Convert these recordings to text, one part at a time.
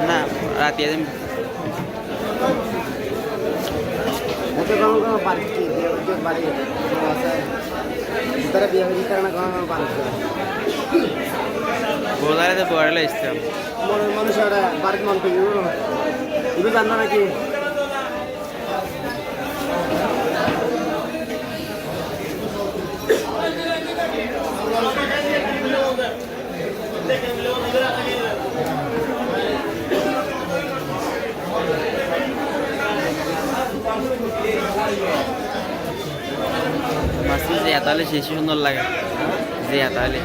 না রাতে যাম ওকে কোন কোন পার্টি দিয়ে বাড়ি আছে তারা বিয়ে হয়ে কারণে কোন কোন পার্টি বোলারে তো বড়লে ইসলাম মানুষ আর বাড়িতে মন পেয়ে ইবে জানো নাকি মাসি যে এতালে শেষ সুন্দর লাগে যে এতালে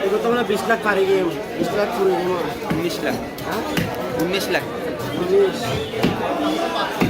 तो তোমরা 20 লাখ পারে গেম 20 লাখ পুরো গেম 19 লাখ হ্যাঁ 19 লাখ 19